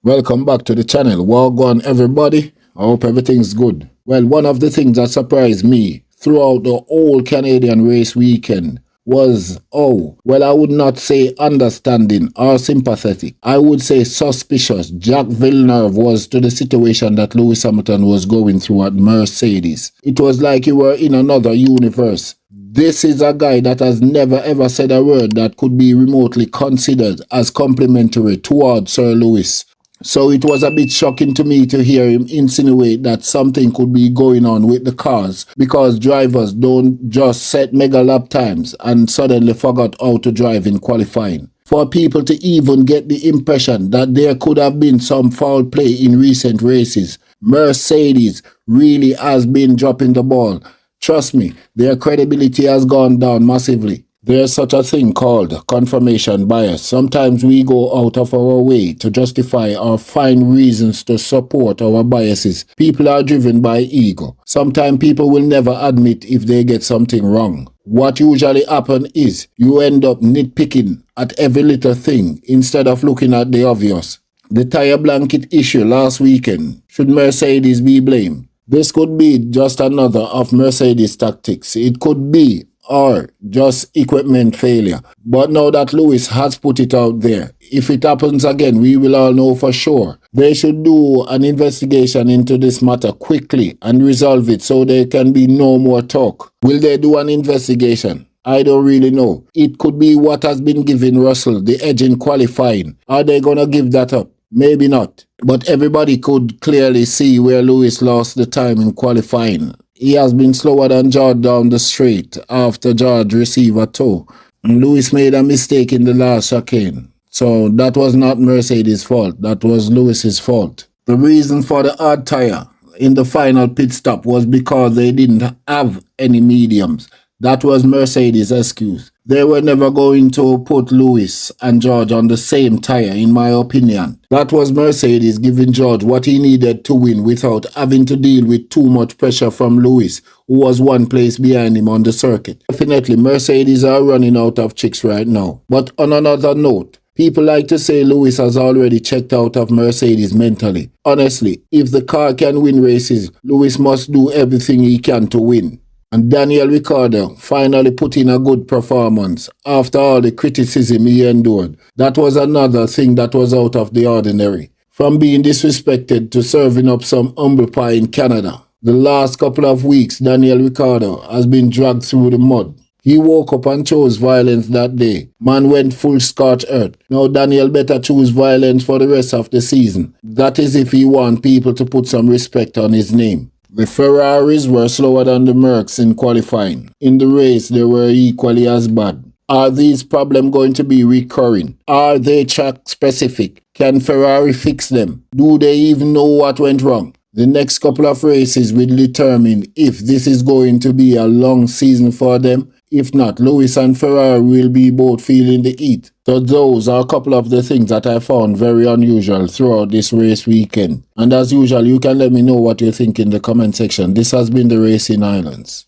Welcome back to the channel. Well on everybody. I hope everything's good. Well, one of the things that surprised me throughout the whole Canadian race weekend was, I would not say understanding or sympathetic. I would say suspicious Jacques Villeneuve was to the situation that Lewis Hamilton was going through at Mercedes. It was like he were in another universe. This is a guy that has never ever said a word that could be remotely considered as complimentary towards Sir Lewis. So it was a bit shocking to me to hear him insinuate that something could be going on with the cars because drivers don't just set mega lap times and suddenly forgot how to drive in qualifying. For people to even get the impression that there could have been some foul play in recent races, Mercedes really has been dropping the ball. Trust me, their credibility has gone down massively. There's such a thing called confirmation bias. Sometimes we go out of our way to justify or find reasons to support our biases. People are driven by ego. Sometimes people will never admit if they get something wrong. What usually happens is you end up nitpicking at every little thing instead of looking at the obvious. The tire blanket issue last weekend, should Mercedes be blamed? This could be just another of Mercedes' tactics. It could be or just equipment failure. But now that Lewis has put it out there, if it happens again, we will all know for sure. They should do an investigation into this matter quickly and resolve it so there can be no more talk. Will they do an investigation? I don't really know. It could be what has been giving Russell the edge in qualifying. Are they going to give that up? Maybe not. But everybody could clearly see where Lewis lost the time in qualifying. He has been slower than George down the straight after George received a tow. And Lewis made a mistake in the last chicane. So that was not Mercedes' fault. That was Lewis's fault. The reason for the hard tire in the final pit stop was because they didn't have any mediums. That was Mercedes' excuse. They were never going to put Lewis and George on the same tire, in my opinion. That was Mercedes giving George what he needed to win without having to deal with too much pressure from Lewis, who was one place behind him on the circuit. Definitely, Mercedes are running out of tricks right now. But on another note, people like to say Lewis has already checked out of Mercedes mentally. Honestly, if the car can win races, Lewis must do everything he can to win. And Daniel Ricciardo finally put in a good performance after all the criticism he endured. That was another thing that was out of the ordinary. From being disrespected to serving up some humble pie in Canada. The last couple of weeks, Daniel Ricciardo has been dragged through the mud. He woke up and chose violence that day. Man went full scorched earth. Now Daniel better choose violence for the rest of the season. That is if he wants people to put some respect on his name. The Ferraris were slower than the Mercs in qualifying. In the race, they were equally as bad. Are these problems going to be recurring? Are they track specific? Can Ferrari fix them? Do they even know what went wrong? The next couple of races will determine if this is going to be a long season for them. If not, Lewis and Ferrari will be both feeling the heat. So those are a couple of the things that I found very unusual throughout this race weekend. And as usual, you can let me know what you think in the comment section. This has been the Racing Islands.